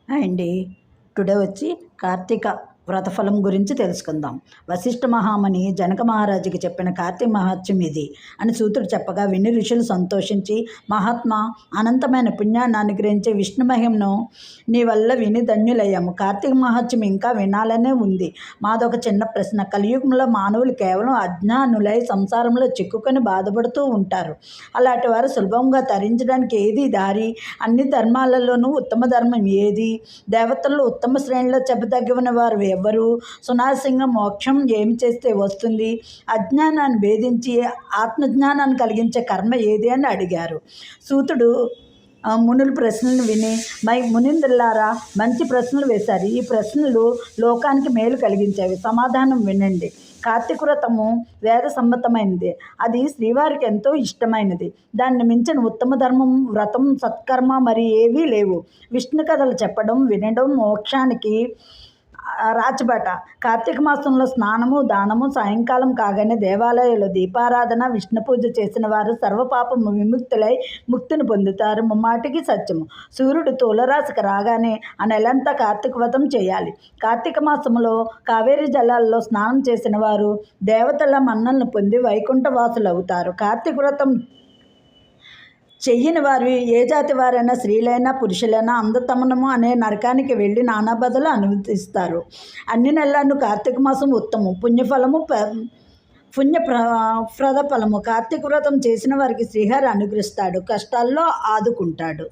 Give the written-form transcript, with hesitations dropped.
అండి టుడే వచ్చి కార్తీక వ్రతఫలం గురించి తెలుసుకుందాం. వశిష్ఠ మహాముని జనక మహారాజుకి చెప్పిన కార్తీక మహత్యం ఇది అని సూతుడు చెప్పగా విని ఋషులు సంతోషించి, మహాత్మా, అనంతమైన పుణ్యాన్ని అనుగ్రహించే విష్ణు మహిమను నీ వల్ల విని ధన్యులయ్యాము. కార్తీక మహత్యం ఇంకా వినాలనే ఉంది. మాదొక చిన్న ప్రశ్న. కలియుగంలో మానవులు కేవలం అజ్ఞానులై సంసారంలో చిక్కుకొని బాధపడుతూ ఉంటారు. అలాంటి వారు సులభంగా తరించడానికి ఏది దారి? అన్ని ధర్మాలలోనూ ఉత్తమ ధర్మం ఏది? దేవతల్లో ఉత్తమ శ్రేణిలో చెప్పదగిన వారు ఎవరు? సునాసింగ మోక్షం ఏమి చేస్తే వస్తుంది? అజ్ఞానాన్ని భేదించి ఆత్మజ్ఞానాన్ని కలిగించే కర్మ ఏది అని అడిగారు. సూతుడు మునుల ప్రశ్నలను విని, మునీంద్రులారా, మంచి ప్రశ్నలు వేశారు. ఈ ప్రశ్నలు లోకానికి మేలు కలిగించేవి. సమాధానం వినండి. కార్తీక వ్రతము వేద సమ్మతమైనది. అది శ్రీవారికి ఎంతో ఇష్టమైనది. దాన్ని మించిన ఉత్తమ ధర్మం, వ్రతం, సత్కర్మ మరి ఏవీ లేవు. విష్ణు కథలు చెప్పడం, వినడం మోక్షానికి రాచబాట. కార్తీక మాసంలో స్నానము, దానము, సాయంకాలం కాగానే దేవాలయంలో దీపారాధన, విష్ణు పూజ చేసిన వారు సర్వపాపము విముక్తులై ముక్తిని పొందుతారు. ముమ్మాటికి సత్యము. సూర్యుడు తులరాశికి రాగానే ఆ నెలంతా కార్తీక వ్రతం చేయాలి. కార్తీక మాసంలో కావేరీ జలాల్లో స్నానం చేసిన వారు దేవతల మన్నలను పొంది వైకుంఠ వాసులు అవుతారు. కార్తీక వ్రతం చెయ్యని వారు ఏ జాతి వారైనా, స్త్రీలైనా పురుషులైనా, అందతమనము అనే నరకానికి వెళ్ళి నానా బాధలు అనుభవిస్తారు. అన్ని నెలలను కార్తీక మాసం ఉత్తమం. పుణ్యప్రద ఫలము. కార్తీక వ్రతం చేసిన వారికి శ్రీహరి అనుగ్రహిస్తాడు, కష్టాల్లో ఆదుకుంటాడు.